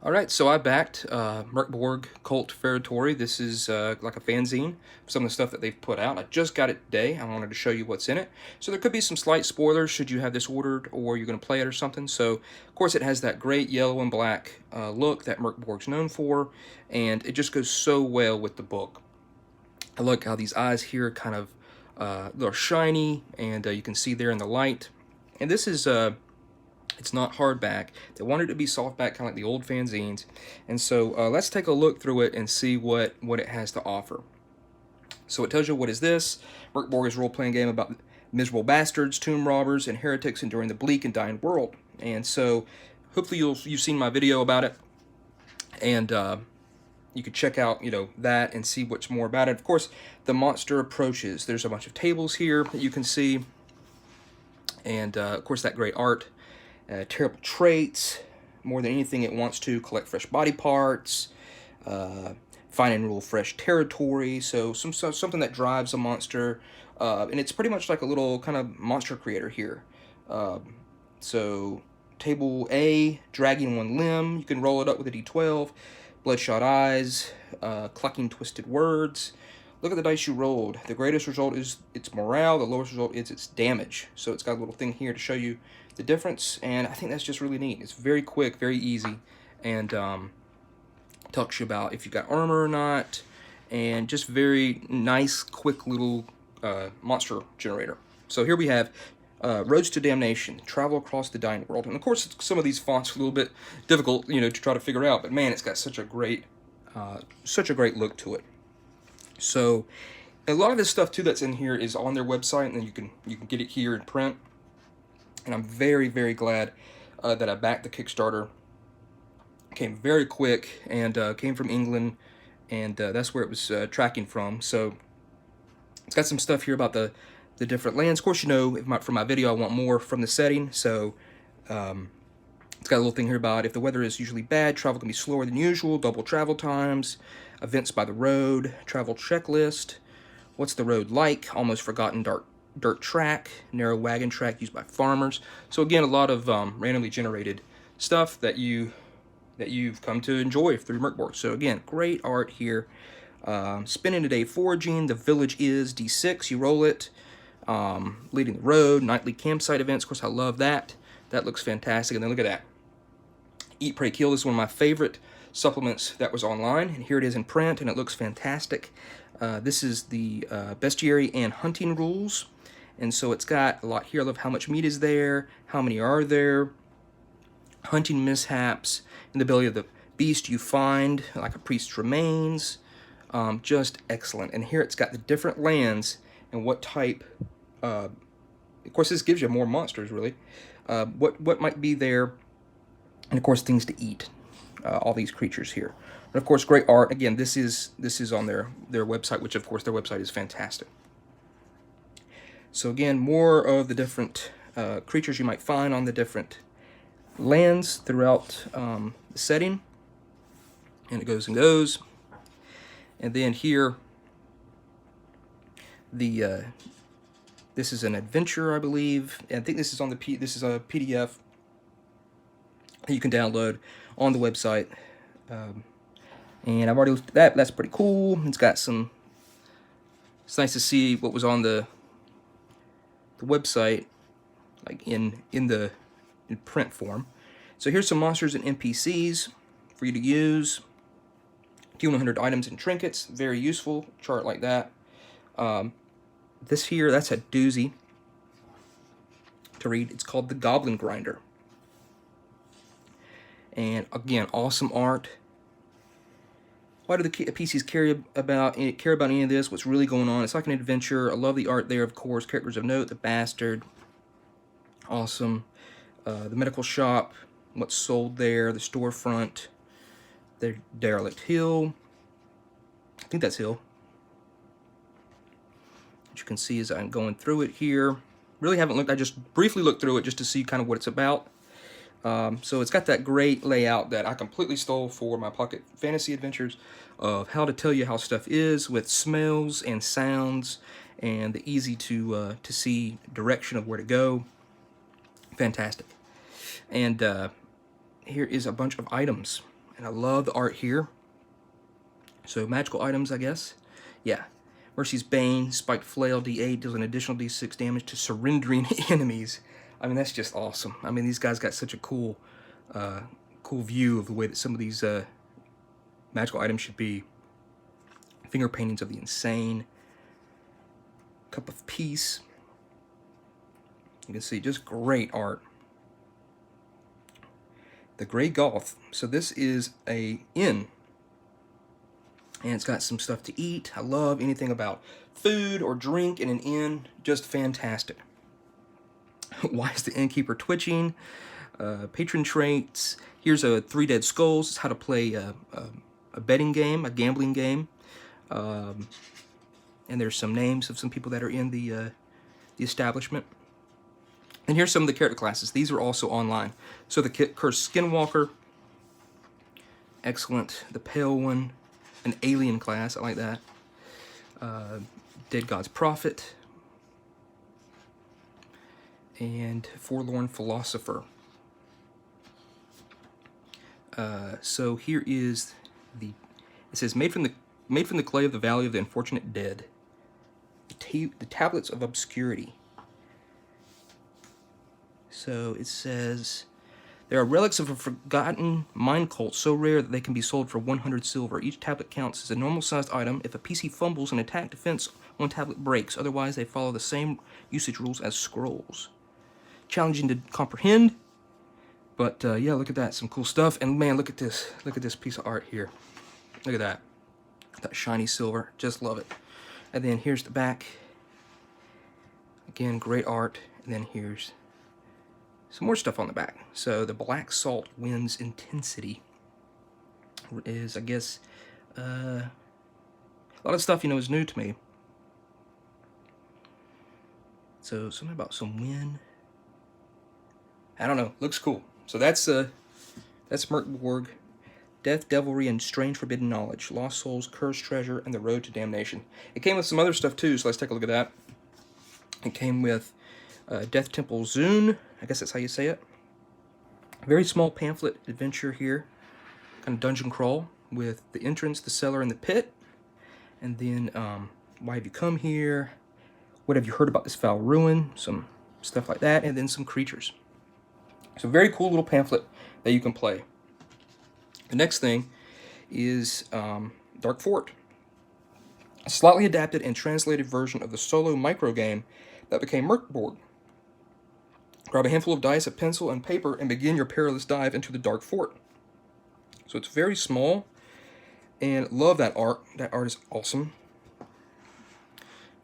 Alright, so I backed Mörk Borg Cult Feretory. This is like a fanzine of some of the stuff that they've put out. I just got it today. I wanted to show you what's in it. So there could be some slight spoilers should you have this ordered or you're going to play it or something. So, of course, it has that great yellow and black look that Mörk Borg's known for, and it just goes so well with the book. I like how these eyes here kind of they're shiny, and you can see there in the light. And this is... it's not hardback. They wanted it to be softback, kind of like the old fanzines. And so let's take a look through it and see what it has to offer. So it tells you what is this. Mörk Borg is a role-playing game about miserable bastards, tomb robbers, and heretics enduring the bleak and dying world. And so hopefully you've seen my video about it. And you could check out, that and see what's more about it. Of course, the monster approaches. There's a bunch of tables here that you can see. And, of course, that great art. Terrible traits. More than anything, it wants to collect fresh body parts, find and rule fresh territory. So something that drives a monster, and it's pretty much like a little kind of monster creator here. So table A, dragging one limb. You can roll it up with a d12. Bloodshot eyes, clucking twisted words. Look at the dice you rolled. The greatest result is its morale. The lowest result is its damage. So it's got a little thing here to show you the difference, and I think that's just really neat. It's very quick, very easy, and talks you about if you got armor or not, and just very nice, quick little monster generator. So here we have Roads to Damnation, travel across the dying world, and of course some of these fonts are a little bit difficult, to try to figure out. But man, it's got such a great look to it. So a lot of this stuff too that's in here is on their website, and then you can get it here in print. And I'm very, very glad that I backed the Kickstarter. Came very quick, and came from England, and that's where it was tracking from. So it's got some stuff here about the different lands. Of course, for my video, I want more from the setting. So it's got a little thing here about if the weather is usually bad, travel can be slower than usual, double travel times, events by the road, travel checklist, what's the road like, almost forgotten dirt track, narrow wagon track used by farmers. So again, a lot of randomly generated stuff that you've come to enjoy through Mörk Borg. So again, great art here. Spending a day foraging. The village is D6. You roll it. Leading the road. Nightly campsite events. Of course, I love that. That looks fantastic. And then look at that. Eat, Pray, Kill. This is one of my favorite supplements that was online, and here it is in print, and it looks fantastic. This is the Bestiary and hunting rules. And so it's got a lot here. I love how much meat is there, how many are there, hunting mishaps, and the ability of the beast you find, like a priest's remains. Just excellent. And here it's got the different lands and what type. Of course, this gives you more monsters, really. What might be there, and of course, things to eat. All these creatures here. And of course, great art. Again, this is on their website, which of course their website is fantastic. So again, more of the different creatures you might find on the different lands throughout the setting. And it goes and goes. And then here, this is an adventure, I believe. And I think this is on this is a PDF that you can download on the website. And I've already looked at that. That's pretty cool. It's got some. It's nice to see what was on the website, like in print form. So here's some monsters and NPCs for you to use. 100 items and trinkets, very useful chart like that. This here, that's a doozy to read. It's called the Goblin Grinder, and again, awesome art. Why do the PCs care about any of this? What's really going on? It's like an adventure. I love the art there, of course. Characters of note, the bastard. Awesome. The medical shop, what's sold there, the storefront, the derelict hill. I think that's hill. As you can see as I'm going through it here. Really haven't looked, I just briefly looked through it just to see kind of what it's about. So it's got that great layout that I completely stole for my pocket fantasy adventures of how to tell you how stuff is with smells and sounds and the easy to see direction of where to go. Fantastic. And here is a bunch of items. And I love the art here. So magical items, I guess. Yeah. Mercy's Bane, Spiked Flail, D8, deals an additional D6 damage to surrendering enemies. I mean, that's just awesome. I mean, these guys got such a cool view of the way that some of these magical items should be. Finger paintings of the insane. Cup of Peace. You can see just great art. The Grey Goth. So this is a inn. And it's got some stuff to eat. I love anything about food or drink in an inn. Just fantastic. Why is the innkeeper twitching? Patron traits. Here's a 3 Dead Skulls. It's how to play a betting game, a gambling game. And there's some names of some people that are in the establishment. And here's some of the character classes. These are also online. So the Cursed Skinwalker. Excellent. The Pale One. An alien class. I like that. Dead God's Prophet. And Forlorn Philosopher. So here is the... It says, made from the clay of the Valley of the Unfortunate Dead. The Tablets of Obscurity. So it says, there are relics of a forgotten mind cult so rare that they can be sold for 100 silver. Each tablet counts as a normal-sized item. If a PC fumbles, an attack defense on tablet breaks. Otherwise, they follow the same usage rules as scrolls. Challenging to comprehend, but yeah, look at that, some cool stuff. And man, look at this piece of art here. Look at that. That shiny silver, just love it. And then here's the back. Again, great art. And then here's some more stuff on the back. So the black salt wins intensity is, I guess, a lot of stuff, you know, is new to me. So something about some wind. I don't know. Looks cool. So that's Mörk Borg, Death, Devilry, and Strange Forbidden Knowledge, Lost Souls, Cursed Treasure, and the Road to Damnation. It came with some other stuff too, so let's take a look at that. It came with Death Temple Zune. I guess that's how you say it. Very small pamphlet adventure here, kind of dungeon crawl with the entrance, the cellar, and the pit. And then why have you come here? What have you heard about this foul ruin? Some stuff like that, and then some creatures. So very cool little pamphlet that you can play. The next thing is Dark Fort, a slightly adapted and translated version of the solo micro game that became Mörk Borg. Grab a handful of dice, a pencil, and paper, and begin your perilous dive into the Dark Fort. So it's very small, and love that art. That art is awesome.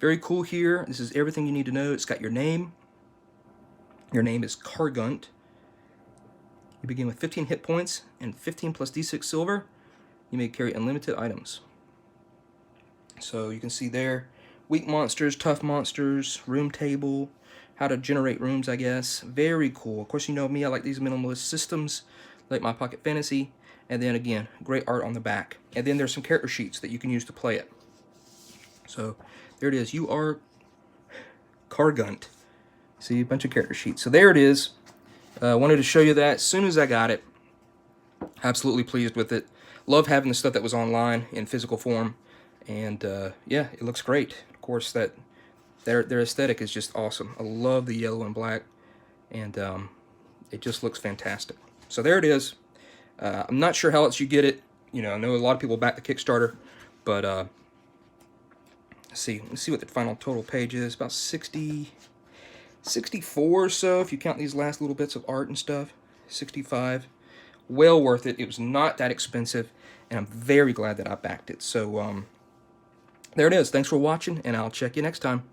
Very cool here. This is everything you need to know. It's got your name. Your name is Kargunt. You begin with 15 hit points and 15 plus d6 silver. You may carry unlimited items. So you can see there, weak monsters, tough monsters, room table, how to generate rooms, I guess. Very cool. Of course, you know me, I like these minimalist systems, like my Pocket Fantasy. And then again, great art on the back. And then there's some character sheets that you can use to play it. So there it is. You are Kargunt. See, a bunch of character sheets. So there it is. Wanted to show you that as soon as I got it. Absolutely pleased with it. Love having the stuff that was online in physical form. And yeah, it looks great. Of course, their aesthetic is just awesome. I love the yellow and black. And it just looks fantastic. So there it is. I'm not sure how else you get it. You know, I know a lot of people back the Kickstarter. But let's see what the final total page is. About 64 or so, if you count these last little bits of art and stuff. 65. Well worth it. It was not that expensive, and I'm very glad that I backed it. So, there it is. Thanks for watching, and I'll check you next time.